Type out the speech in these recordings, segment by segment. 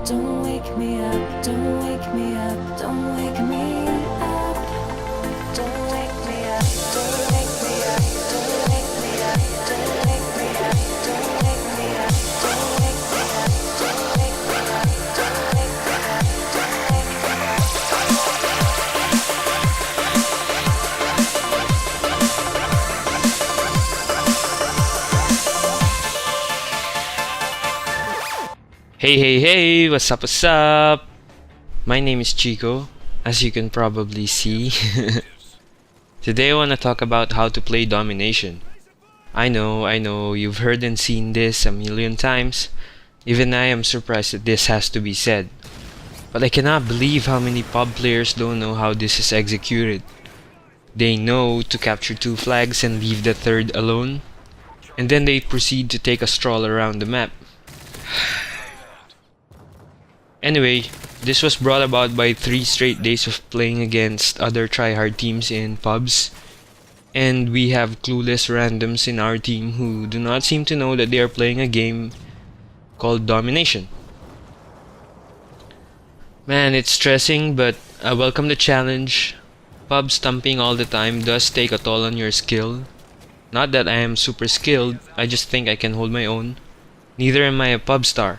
Don't wake me up, don't wake me up, don't wake me up. Don't wake me up, don't wake me up, don't wake me up, don't wake me up, don't wake me up, don't wake me up, don't wake me up, don't wake me up, don't wake me Hey, what's up, what's up? My name is Chico, as you can probably see. Today I want to talk about how to play Domination. I know, you've heard and seen this a million times. Even I am surprised that this has to be said. But I cannot believe how many pub players don't know how this is executed. They know to capture 2 flags and leave the third alone, and then they proceed to take a stroll around the map. Anyway, this was brought about by 3 straight days of playing against other tryhard teams in pubs, and we have clueless randoms in our team who do not seem to know that they are playing a game called Domination. Man, it's stressing, but I welcome the challenge. Pub stumping all the time does take a toll on your skill. Not that I am super skilled, I just think I can hold my own. Neither am I a pub star.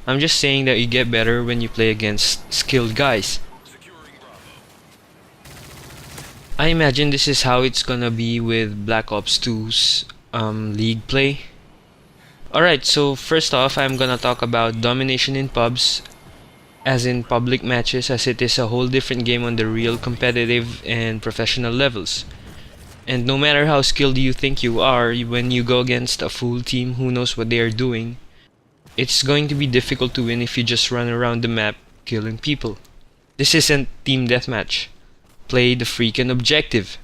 I'm just saying that you get better when you play against skilled guys. I imagine this is how it's gonna be with Black Ops 2's league play. Alright, so first off, I'm gonna talk about Domination in pubs, as in public matches, as it is a whole different game on the real competitive and professional levels. And no matter how skilled you think you are, when you go against a full team who knows what they are doing, it's going to be difficult to win if you just run around the map killing people. This isn't team deathmatch. Play the freaking objective.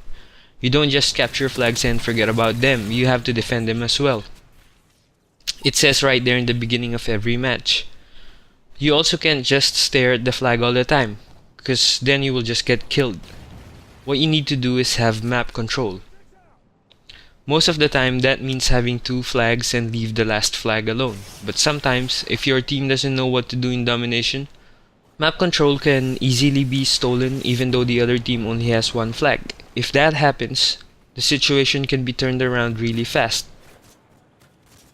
You don't just capture flags and forget about them, you have to defend them as well. It says right there in the beginning of every match. You also can't just stare at the flag all the time, because then you will just get killed. What you need to do is have map control. Most of the time that means having 2 flags and leave the last flag alone. But sometimes, if your team doesn't know what to do in Domination, map control can easily be stolen even though the other team only has 1 flag. If that happens, the situation can be turned around really fast.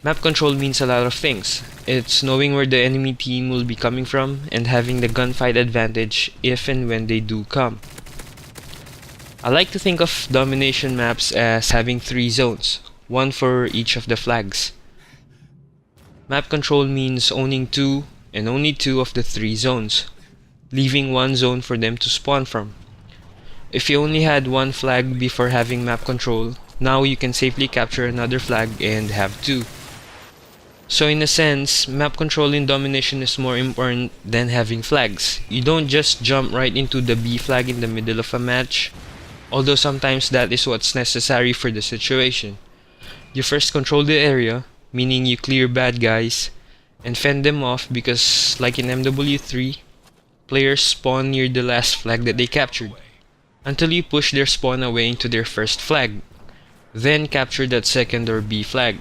Map control means a lot of things. It's knowing where the enemy team will be coming from and having the gunfight advantage if and when they do come. I like to think of Domination maps as having 3 zones, 1 for each of the flags. Map control means owning 2 and only 2 of the 3 zones, leaving 1 zone for them to spawn from. If you only had 1 flag before having map control, now you can safely capture another flag and have 2. So in a sense, map control in Domination is more important than having flags. You don't just jump right into the B flag in the middle of a match, although sometimes that is what's necessary for the situation. You first control the area, meaning you clear bad guys, and fend them off because, like in MW3, players spawn near the last flag that they captured, until you push their spawn away into their first flag, then capture that second or B flag.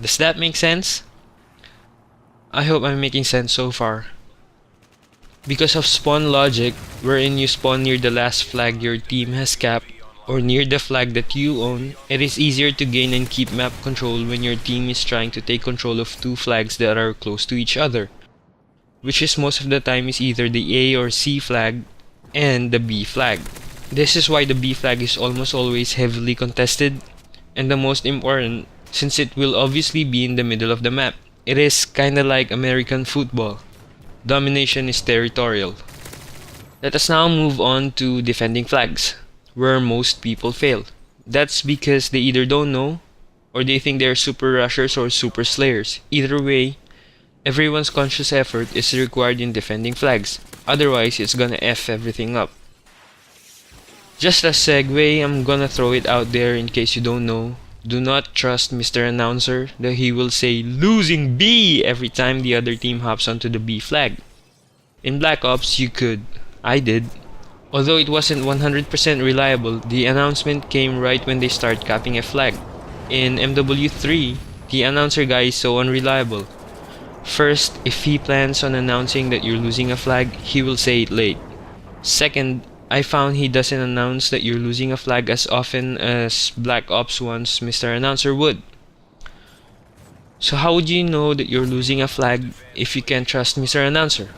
Does that make sense? I hope I'm making sense so far. Because of spawn logic, wherein you spawn near the last flag your team has capped, or near the flag that you own, it is easier to gain and keep map control when your team is trying to take control of 2 flags that are close to each other, which is most of the time is either the A or C flag and the B flag. This is why the B flag is almost always heavily contested, and the most important, since it will obviously be in the middle of the map. It is kinda like American football. Domination is territorial. Let us now move on to defending flags, where most people fail. That's because they either don't know, or they think they're super rushers or super slayers. Either way, everyone's conscious effort is required in defending flags, otherwise it's gonna F everything up. Just a segue, I'm gonna throw it out there in case you don't know. Do not trust Mr. Announcer that he will say losing B every time the other team hops onto the B flag. In Black Ops you could. I did. Although it wasn't 100% reliable, the announcement came right when they start capping a flag. In MW3, the announcer guy is so unreliable. First, if he plans on announcing that you're losing a flag, he will say it late. Second, I found he doesn't announce that you're losing a flag as often as Black Ops 1's Mr. Announcer would. So how would you know that you're losing a flag if you can't trust Mr. Announcer?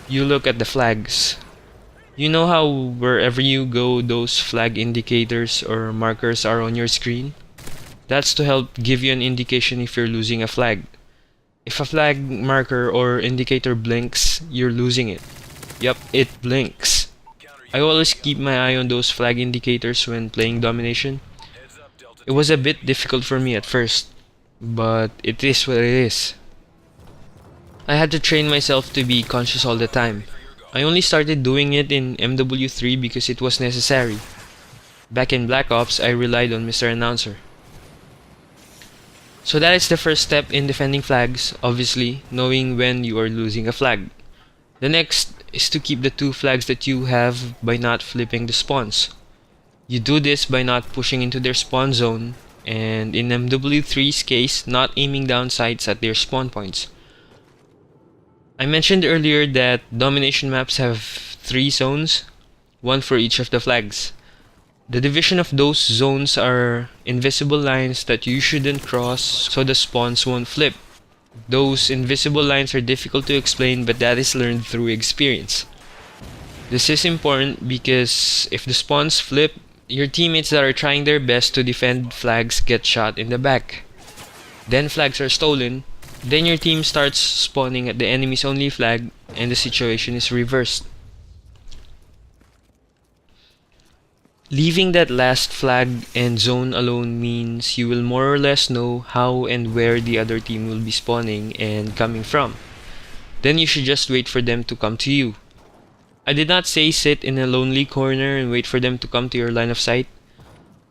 You look at the flags. You know how wherever you go, those flag indicators or markers are on your screen? That's to help give you an indication if you're losing a flag. If a flag marker or indicator blinks, you're losing it. Yup, it blinks. I always keep my eye on those flag indicators when playing Domination. It was a bit difficult for me at first, but it is what it is. I had to train myself to be conscious all the time. I only started doing it in MW3 because it was necessary. Back in Black Ops, I relied on Mr. Announcer. So that is the first step in defending flags, obviously, knowing when you are losing a flag. The next is to keep the two flags that you have by not flipping the spawns. You do this by not pushing into their spawn zone, and in MW3's case, not aiming down sights at their spawn points. I mentioned earlier that domination maps have 3 zones, one for each of the flags. The division of those zones are invisible lines that you shouldn't cross so the spawns won't flip. Those invisible lines are difficult to explain, but that is learned through experience. This is important because if the spawns flip, your teammates that are trying their best to defend flags get shot in the back. Then flags are stolen, then your team starts spawning at the enemy's only flag and the situation is reversed. Leaving that last flag and zone alone means you will more or less know how and where the other team will be spawning and coming from. Then you should just wait for them to come to you. I did not say sit in a lonely corner and wait for them to come to your line of sight.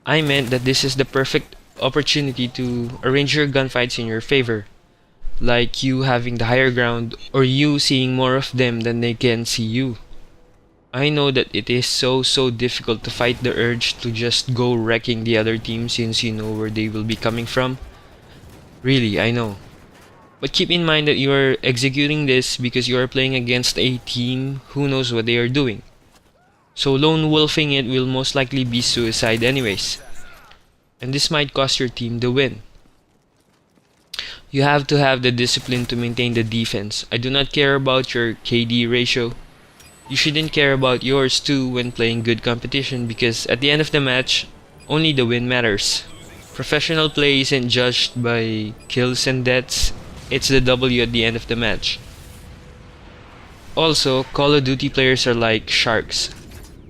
I meant that this is the perfect opportunity to arrange your gunfights in your favor. Like you having the higher ground or you seeing more of them than they can see you. I know that it is so difficult to fight the urge to just go wrecking the other team since you know where they will be coming from. Really, I know. But keep in mind that you are executing this because you are playing against a team who knows what they are doing. So lone wolfing it will most likely be suicide anyways. And this might cost your team the win. You have to have the discipline to maintain the defense. I do not care about your KD ratio. You shouldn't care about yours too when playing good competition because at the end of the match, only the win matters. Professional play isn't judged by kills and deaths, it's the W at the end of the match. Also, Call of Duty players are like sharks.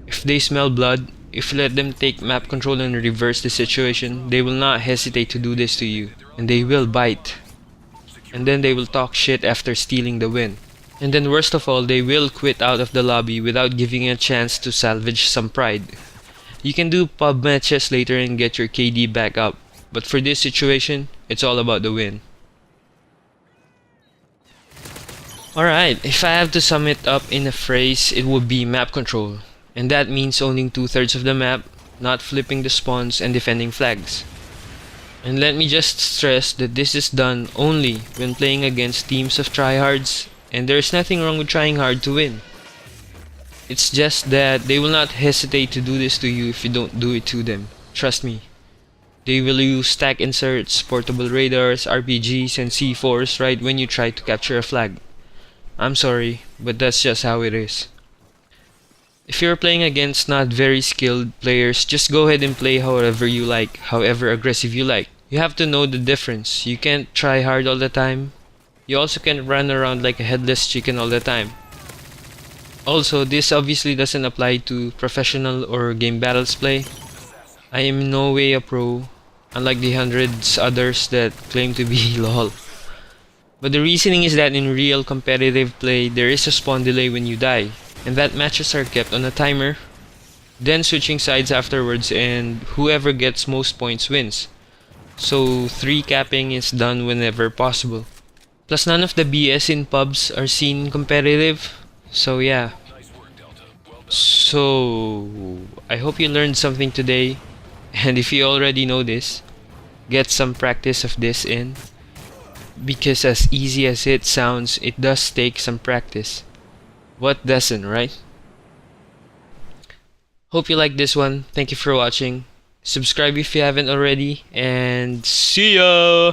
If they smell blood, if you let them take map control and reverse the situation, they will not hesitate to do this to you, and they will bite. And then they will talk shit after stealing the win. And then worst of all, they will quit out of the lobby without giving you a chance to salvage some pride. You can do pub matches later and get your KD back up, but for this situation, it's all about the win. Alright, if I have to sum it up in a phrase, it would be map control. And that means owning 2/3 of the map, not flipping the spawns and defending flags. And let me just stress that this is done only when playing against teams of tryhards. And there's nothing wrong with trying hard to win. It's just that they will not hesitate to do this to you if you don't do it to them. Trust me. They will use stack inserts, portable radars, RPGs, and C4s right when you try to capture a flag. I'm sorry, but that's just how it is. If you're playing against not very skilled players, just go ahead and play however you like, however aggressive you like. You have to know the difference. You can't try hard all the time. You also can't run around like a headless chicken all the time. Also, this obviously doesn't apply to professional or game battles play. I am in no way a pro, unlike the hundreds others that claim to be lol. But the reasoning is that in real competitive play, there is a spawn delay when you die, and that matches are kept on a timer, then switching sides afterwards, and whoever gets most points wins. So 3 capping is done whenever possible. Plus none of the BS in pubs are seen competitive, so yeah. So I hope you learned something today, and if you already know this, get some practice of this in. because as easy as it sounds, it does take some practice. What doesn't, right? Hope you like this one. Thank you for watching. Subscribe if you haven't already, and see ya!